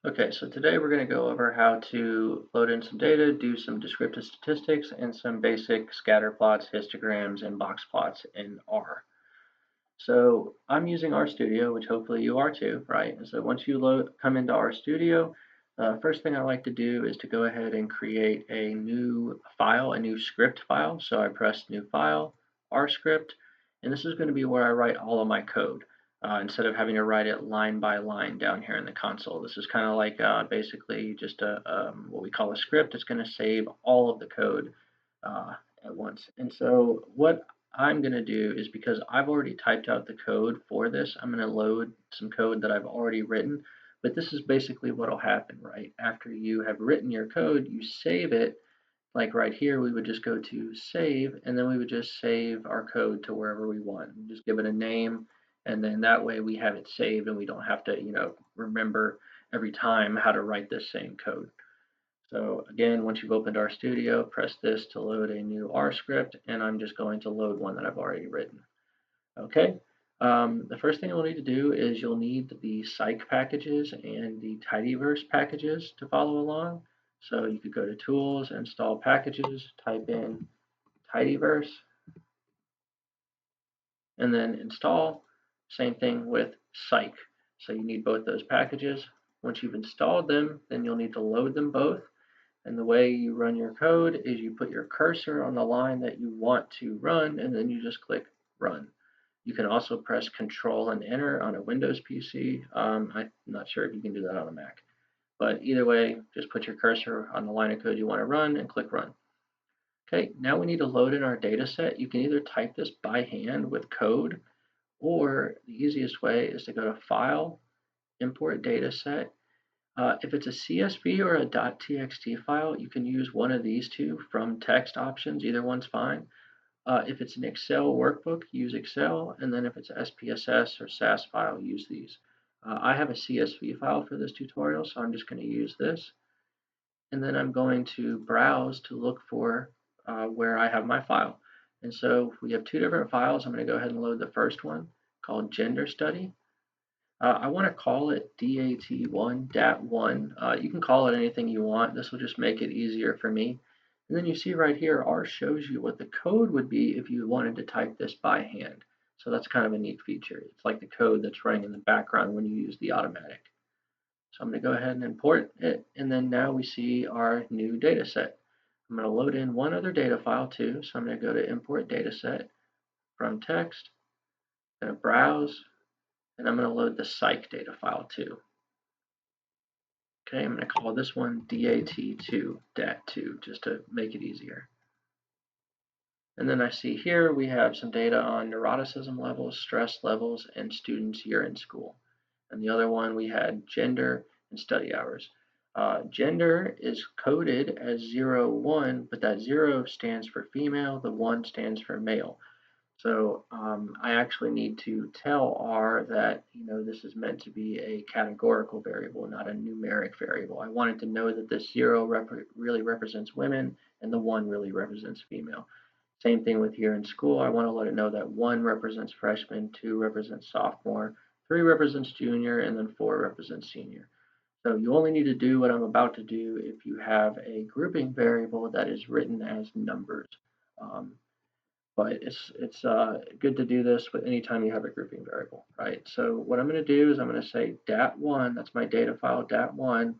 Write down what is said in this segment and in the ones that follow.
Okay, so today we're going to go over how to load in some data, do some descriptive statistics, and some basic scatterplots, histograms, and boxplots in R. So I'm using RStudio, which hopefully you are too, right? And so once you come into RStudio, first thing I like to do is to go ahead and create a new file, a new script file. So I press new file, RScript, and this is going to be where I write all of my code. Instead of having to write it line by line down here in the console. This is kind of like basically just what we call a script. It's going to save all of the code uh, at once. And so what I'm going to do is, because I've already typed out the code for this, I'm going to load some code that I've already written. But this is basically what will happen, right? After you have written your code, you save it. Like right here, we would just go to save, and then we would just save our code to wherever we want. Just give it a name, and then that way we have it saved, and we don't have to, remember every time how to write this same code. So again, once you've opened RStudio, press this to load a new R script, and I'm just going to load one that I've already written. Okay, the first thing you'll need to do is you'll need the psych packages and the tidyverse packages to follow along. So you could go to Tools, Install Packages, type in tidyverse, and then install. Same thing with psych. So you need both those packages. Once you've installed them, then you'll need to load them both. And the way you run your code is you put your cursor on the line that you want to run, and then you just click run. You can also press Control and Enter on a Windows PC. I'm not sure if you can do that on a Mac. But either way, just put your cursor on the line of code you want to run and click run. Okay, now we need to load in our data set. You can either type this by hand with code, or the easiest way is to go to File, Import Data Set. If it's a CSV or a .txt file, you can use one of these two from text options. Either one's fine. If it's an Excel workbook, use Excel. And then if it's SPSS or SAS file, use these. I have a CSV file for this tutorial, so I'm just going to use this. And then I'm going to browse to look for where I have my file. And so we have two different files. I'm going to go ahead and load the first one, called Gender Study. I want to call it DAT1, DAT1. You can call it anything you want. This will just make it easier for me. And then you see right here, R shows you what the code would be if you wanted to type this by hand. So that's kind of a neat feature. It's like the code that's running in the background when you use the automatic. So I'm going to go ahead and import it. And then now we see our new data set. I'm going to load in one other data file too. So I'm going to go to Import Dataset from Text. I'm going to browse, and I'm going to load the psych data file too. Okay, I'm going to call this one DAT2, DAT2, just to make it easier. And then I see here we have some data on neuroticism levels, stress levels, and students' year in school. And the other one we had gender and study hours. Gender is coded as 0, 1, but that 0 stands for female, the 1 stands for male. So I actually need to tell R that this is meant to be a categorical variable, not a numeric variable. I want it to know that this 0 really represents women and the 1 really represents female. Same thing with here in school. I want to let it know that 1 represents freshman, 2 represents sophomore, 3 represents junior, and then 4 represents senior. So you only need to do what I'm about to do if you have a grouping variable that is written as numbers. Um, but it's good to do this with anytime you have a grouping variable, right? So what I'm going to do is I'm going to say dat1, that's my data file, dat1,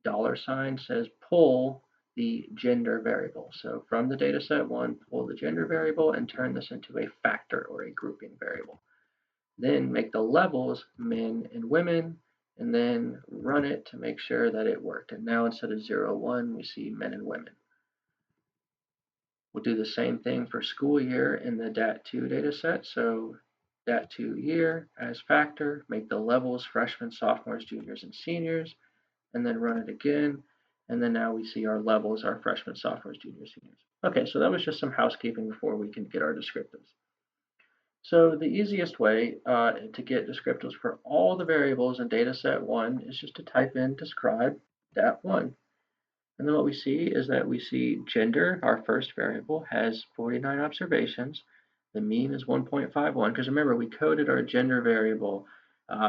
$ says pull the gender variable. So from the dataset one, pull the gender variable and turn this into a factor or a grouping variable. Then make the levels men and women, and then run it to make sure that it worked. And now instead of 0, 1, we see men and women. We'll do the same thing for school year in the DAT2 dataset. So DAT2 year as factor, make the levels freshmen, sophomores, juniors, and seniors, and then run it again. And then now we see our levels are freshmen, sophomores, juniors, seniors. Okay, so that was just some housekeeping before we can get our descriptives. So the easiest way to get descriptives for all the variables in dataset 1 is just to type in describe dat1. And then what we see is that we see gender, our first variable, has 49 observations. The mean is 1.51, because remember, we coded our gender variable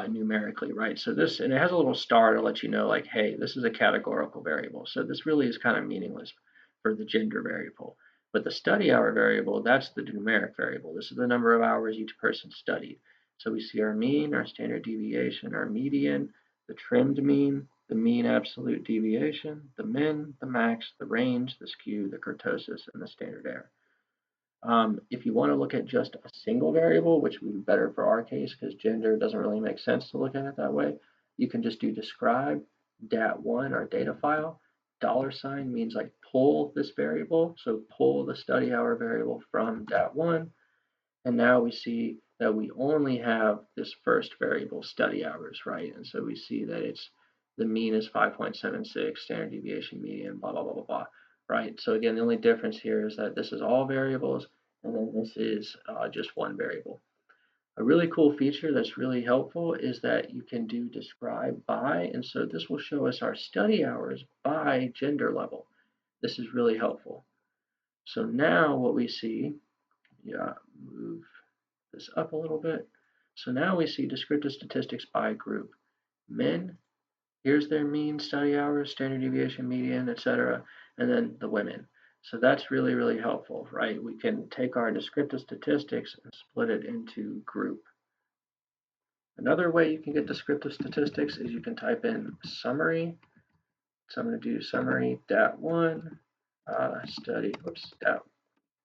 numerically, right? So this, and it has a little star to let you know, like, hey, this is a categorical variable. So this really is kind of meaningless for the gender variable. But the study hour variable, that's the numeric variable. This is the number of hours each person studied. So we see our mean, our standard deviation, our median, the trimmed mean, the mean absolute deviation, the min, the max, the range, the skew, the kurtosis, and the standard error. If you want to look at just a single variable, which would be better for our case because gender doesn't really make sense to look at it that way, you can just do describe dat1 or data file. $ means like pull this variable, so pull the study hour variable from dat1, and now we see that we only have this first variable, study hours, right? And so we see that it's the mean is 5.76, standard deviation, median, blah, blah, blah, blah, blah, right? So again, the only difference here is that this is all variables, and then this is just one variable. A really cool feature that's really helpful is that you can do describe by, and so this will show us our study hours by gender level. This is really helpful. So now what we see, move this up a little bit. So now we see descriptive statistics by group. Men, here's their mean study hours, standard deviation, median, etc., and then the women. So that's really, really helpful, right? We can take our descriptive statistics and split it into group. Another way you can get descriptive statistics is you can type in summary. So I'm going to do summary dat1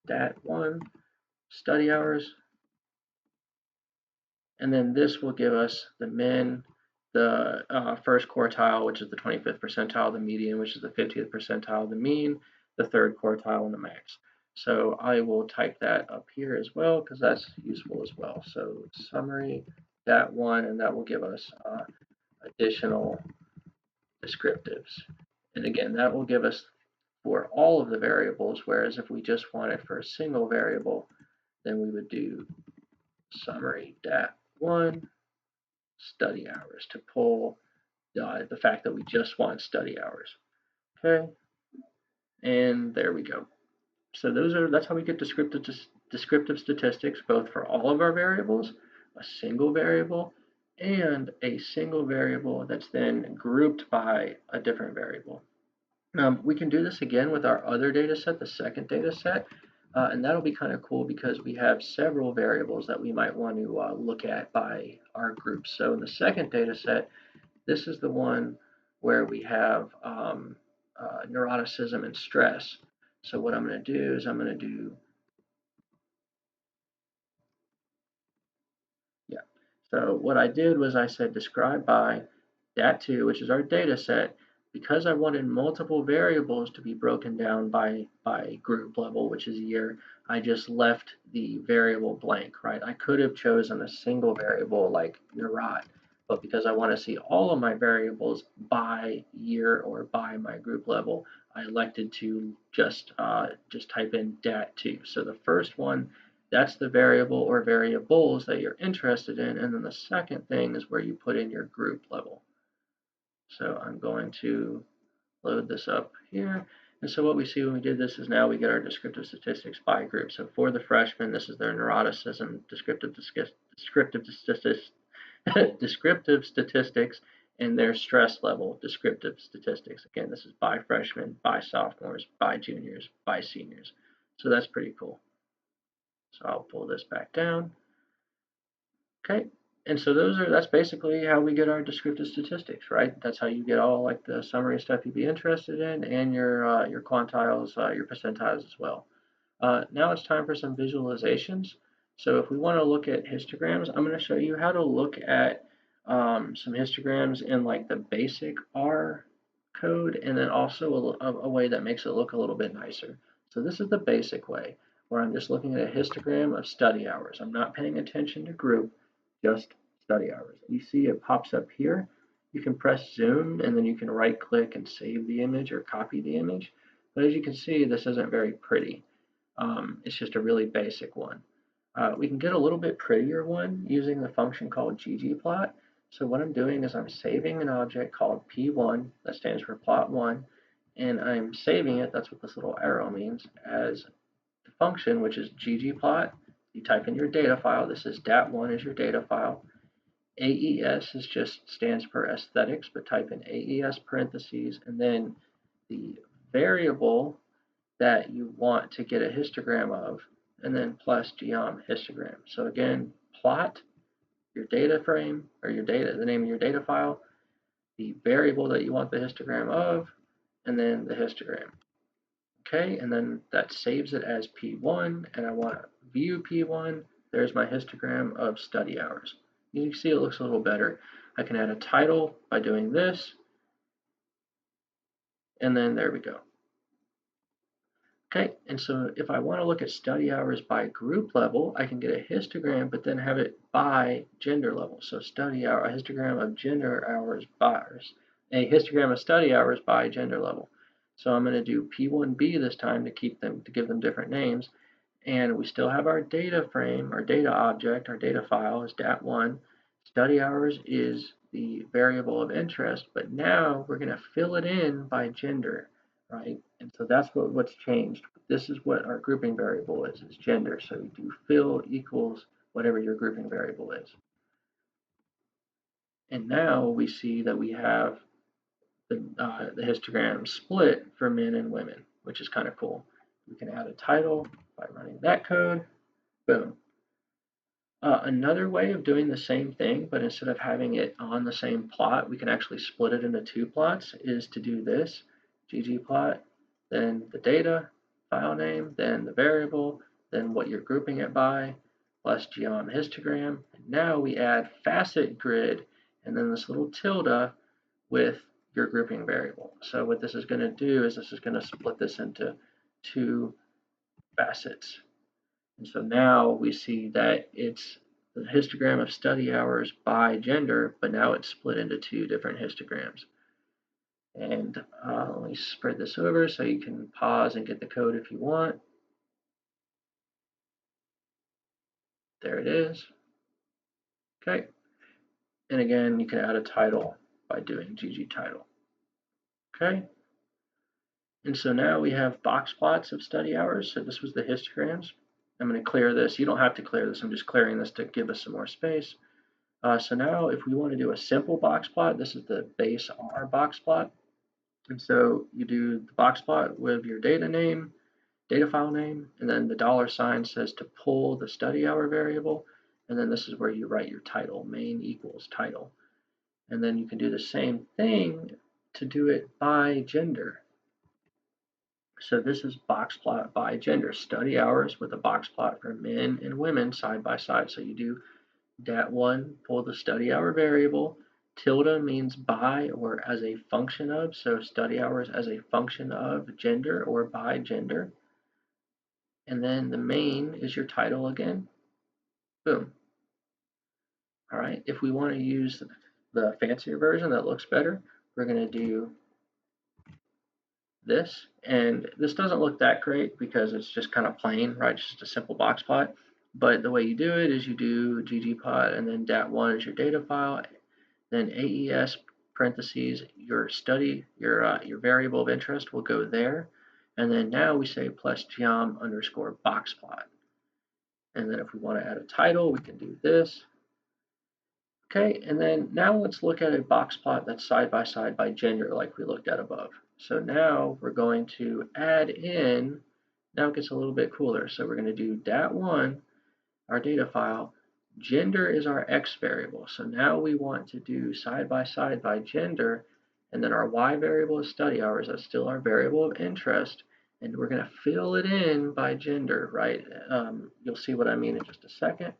dat1 study hours. And then this will give us the min, the first quartile, which is the 25th percentile, the median, which is the 50th percentile, the mean, the third quartile, and the max. So I will type that up here as well because that's useful as well. So summary dat1, and that will give us additional descriptives. And again, that will give us for all of the variables, whereas if we just want it for a single variable, then we would do summary dat1 study hours to pull the fact that we just want study hours. Okay, and there we go. So that's how we get descriptive statistics, both for all of our variables, a single variable, and a single variable that's then grouped by a different variable. We can do this again with our other data set, the second data set, and that'll be kind of cool because we have several variables that we might want to look at by our groups. So in the second data set, this is the one where we have neuroticism and stress. So what I'm going to do is I'm going to do, So what I did was I said describe by dat2, which is our data set. Because I wanted multiple variables to be broken down by group level, which is year, I just left the variable blank, right? I could have chosen a single variable like neurot, but because I want to see all of my variables by year or by my group level, I elected to just type in dat2. So the first one, that's the variable or variables that you're interested in, and then the second thing is where you put in your group level. So I'm going to load this up here. And so what we see when we did this is now we get our descriptive statistics by group. So for the freshmen, this is their neuroticism, descriptive statistics, and their stress level, descriptive statistics. Again, this is by freshmen, by sophomores, by juniors, by seniors. So that's pretty cool. So I'll pull this back down. Okay, and so that's basically how we get our descriptive statistics, right? That's how you get all like the summary stuff you'd be interested in, and your quantiles, your percentiles as well. Now it's time for some visualizations. So if we want to look at histograms, I'm going to show you how to look at some histograms in like the basic R code, and then also a way that makes it look a little bit nicer. So this is the basic way, where I'm just looking at a histogram of study hours. I'm not paying attention to group, just study hours. You see it pops up here. You can press zoom, and then you can right click and save the image or copy the image. But as you can see, this isn't very pretty. It's just a really basic one. We can get a little bit prettier one using the function called ggplot. So what I'm doing is I'm saving an object called P1, that stands for plot1, and I'm saving it, that's what this little arrow means, as the function, which is ggplot. You type in your data file, this is dat1 is your data file, AES is just stands for aesthetics, but type in AES parentheses, and then the variable that you want to get a histogram of, and then plus geom histogram. So again, plot your data frame or your data, the name of your data file, the variable that you want the histogram of, and then the histogram. Okay, and then that saves it as P1, and I want to view P1. There's my histogram of study hours. You can see it looks a little better. I can add a title by doing this, and then there we go. Okay, and so if I want to look at study hours by group level, I can get a histogram, but then have it by gender level. So study hour, a histogram of gender hours by, a histogram of study hours by gender level. So I'm going to do P1B this time to keep them, to give them different names. And we still have our data frame, our data object, our data file is dat1. Study hours is the variable of interest, but now we're going to fill it in by gender, right? And so that's what's changed. This is what our grouping variable is gender. So you do fill equals whatever your grouping variable is. And now we see that we have the histogram split for men and women, which is kind of cool. We can add a title by running that code. Boom. Another way of doing the same thing, but instead of having it on the same plot, we can actually split it into two plots, is to do this, ggplot, then the data file name, then the variable, then what you're grouping it by, plus geom histogram. And now we add facet grid, and then this little tilde with your grouping variable. So what this is going to do is this is going to split this into two facets. And so now we see that it's the histogram of study hours by gender, but now it's split into two different histograms. And let me spread this over so you can pause and get the code if you want. There it is. Okay. And again, you can add a title by doing gg title. Okay. And so now we have box plots of study hours. So this was the histograms. I'm going to clear this. You don't have to clear this. I'm just clearing this to give us some more space. So now if we want to do a simple box plot, this is the base R box plot. And so you do the box plot with your data name, data file name, and then the $sign says to pull the study hour variable. And then this is where you write your title, main equals title. And then you can do the same thing to do it by gender. So this is box plot by gender, study hours with a box plot for men and women side by side. So you do dat1, pull the study hour variable. Tilde means by or as a function of, so study hours as a function of gender or by gender. And then the main is your title again. Boom. All right, if we want to use the fancier version that looks better, we're going to do this. And this doesn't look that great because it's just kind of plain, right? Just a simple box plot. But the way you do it is you do ggplot and then dat1 is your data file, then AES parentheses your study, your variable of interest will go there. And then now we say plus geom underscore box plot. And then if we want to add a title, we can do this. Okay, and then now let's look at a box plot that's side by gender like we looked at above. So now we're going to add in, now it gets a little bit cooler. So we're going to do dat1, our data file. Gender is our X variable. So now we want to do side by gender, and then our Y variable is study hours. That's still our variable of interest. And we're going to fill it in by gender, right? You'll see what I mean in just a second.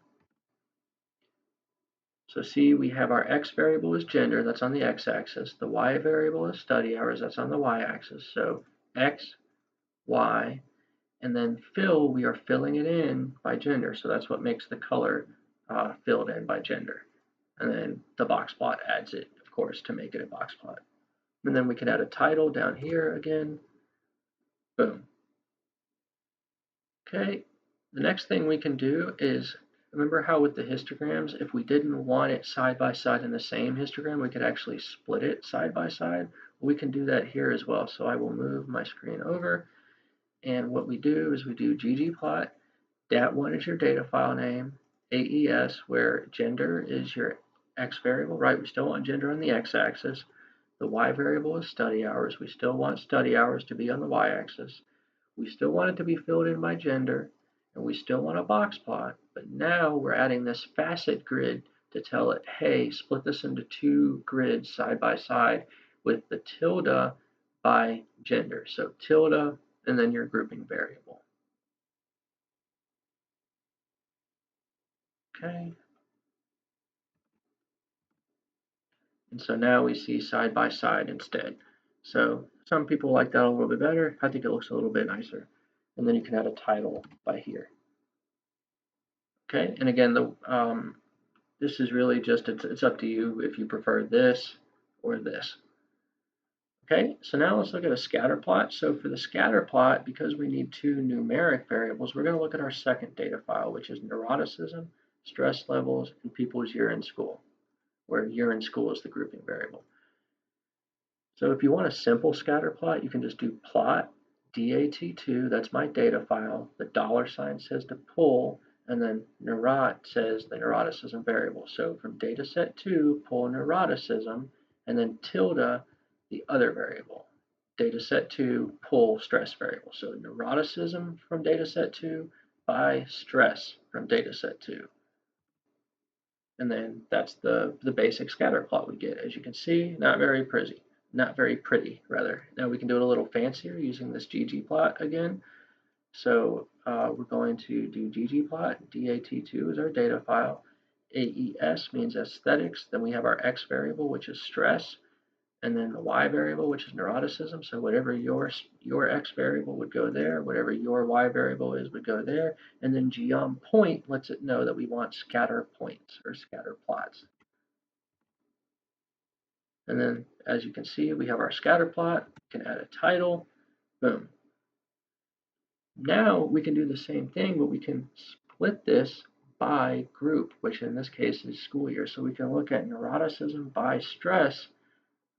So see, we have our X variable is gender, that's on the X-axis. The Y variable is study hours, that's on the Y-axis. So X, Y, and then fill, we are filling it in by gender. So that's what makes the color filled in by gender. And then the box plot adds it, of course, to make it a box plot. And then we can add a title down here again. Boom. Okay, the next thing we can do is, remember how with the histograms, if we didn't want it side by side in the same histogram, we could actually split it side by side. We can do that here as well. So I will move my screen over. And what we do is we do ggplot. Dat1 is your data file name. AES, where gender is your X variable, right? We still want gender on the x-axis. The y variable is study hours. We still want study hours to be on the y-axis. We still want it to be filled in by gender, and we still want a box plot. But now we're adding this facet grid to tell it, hey, split this into two grids side by side with the tilde by gender. So tilde and then your grouping variable. Okay. And so now we see side by side instead. So some people like that a little bit better. I think it looks a little bit nicer. And then you can add a title by here. Okay, and again, this is really just, it's up to you if you prefer this or this. Okay, so now let's look at a scatter plot. So for the scatter plot, because we need two numeric variables, we're going to look at our second data file, which is neuroticism, stress levels, and people's year in school, where year in school is the grouping variable. So if you want a simple scatter plot, you can just do plot DAT2, that's my data file. The $ says to pull, and then neurot says the neuroticism variable. So from dataset 2, pull neuroticism, and then tilde the other variable. Dataset 2, pull stress variable. So neuroticism from dataset 2 by stress from dataset 2. And then that's the basic scatter plot we get. As you can see, not very pretty. Not very pretty, rather. Now we can do it a little fancier using this ggplot again. So we're going to do ggplot. DAT2 is our data file. AES means aesthetics. Then we have our X variable, which is stress. And then the Y variable, which is neuroticism. So whatever your X variable would go there, whatever your Y variable is would go there. And then geom point lets it know that we want scatter points or scatter plots. And then, as you can see, we have our scatter plot. We can add a title. Boom. Now we can do the same thing, but we can split this by group, which in this case is school year. So we can look at neuroticism by stress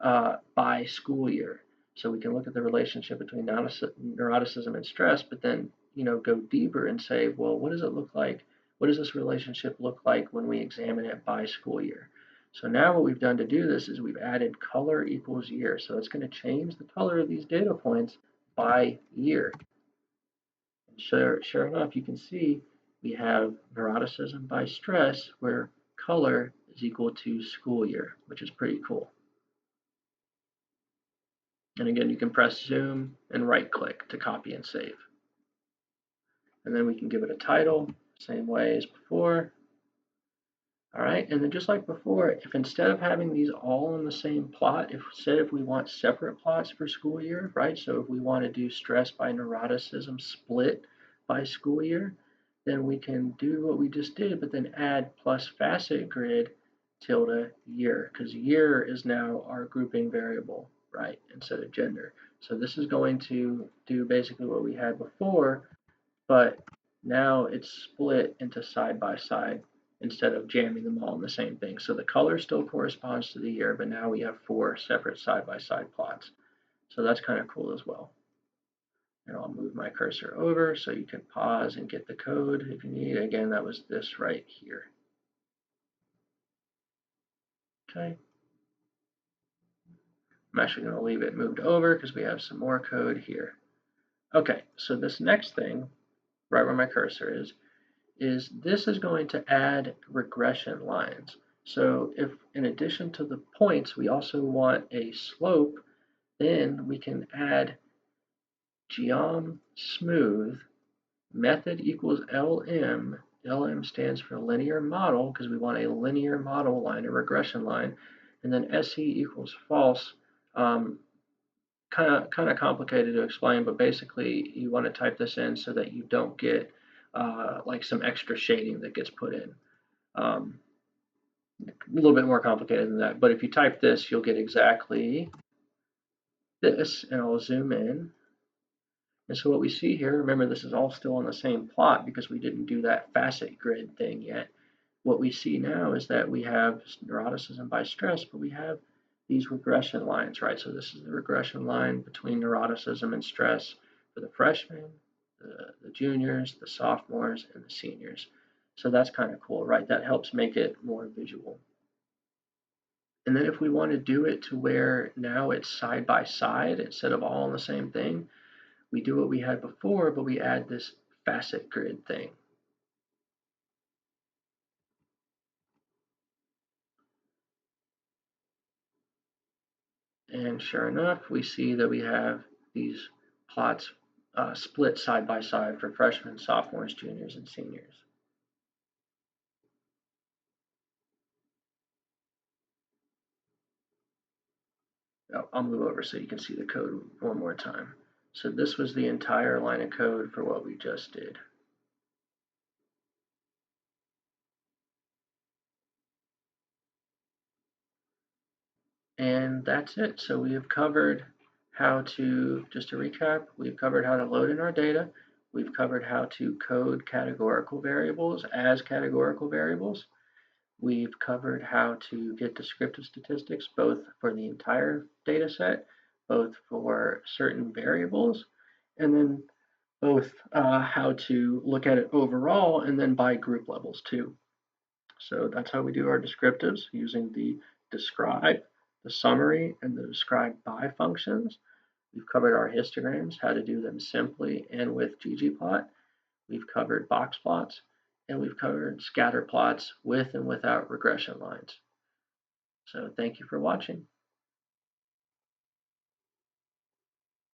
by school year. So we can look at the relationship between neuroticism and stress, but then go deeper and say, well, what does it look like? What does this relationship look like when we examine it by school year? So now what we've done to do this is we've added color equals year. So it's going to change the color of these data points by year. And sure enough, you can see we have neuroticism by stress where color is equal to school year, which is pretty cool. And again, you can press zoom and right click to copy and save. And then we can give it a title, same way as before. All right, and then just like before, if instead of having these all in the same plot, if we want separate plots for school year, right? So if we want to do stress by neuroticism split by school year, then we can do what we just did, but then add plus facet grid tilde year, because year is now our grouping variable, right, instead of gender. So this is going to do basically what we had before, but now it's split into side by side instead of jamming them all in the same thing. So the color still corresponds to the year, but now we have 4 separate side-by-side plots. So that's kind of cool as well. And I'll move my cursor over so you can pause and get the code if you need. Again, that was this right here. Okay. I'm actually going to leave it moved over because we have some more code here. Okay, so this next thing, right where my cursor is this is going to add regression lines. So if in addition to the points, we also want a slope, then we can add geom smooth method equals LM. LM stands for linear model because we want a linear model line, a regression line, and then SE equals false. Kind of complicated to explain, but basically you want to type this in so that you don't get like some extra shading that gets put in. A little bit more complicated than that, but if you type this, you'll get exactly this, and I'll zoom in. And so what we see here, remember this is all still on the same plot because we didn't do that facet grid thing yet. What we see now is that we have neuroticism by stress, but we have these regression lines, right? So this is the regression line between neuroticism and stress for the freshmen, the juniors, the sophomores, and the seniors. So that's kind of cool, right? That helps make it more visual. And then if we want to do it to where now it's side by side instead of all on the same thing, we do what we had before, but we add this facet grid thing. And sure enough, we see that we have these plots split side by side for freshmen, sophomores, juniors, and seniors. I'll move over so you can see the code one more time. So this was the entire line of code for what we just did. And that's it. So we have covered how to, just to recap, we've covered how to load in our data. We've covered how to code categorical variables as categorical variables. We've covered how to get descriptive statistics, both for the entire data set, both for certain variables, and then both how to look at it overall and then by group levels too. So that's how we do our descriptives using the describe, the summary, and the describe by functions. We've covered our histograms, how to do them simply and with ggplot. We've covered boxplots, and we've covered scatterplots with and without regression lines. So thank you for watching.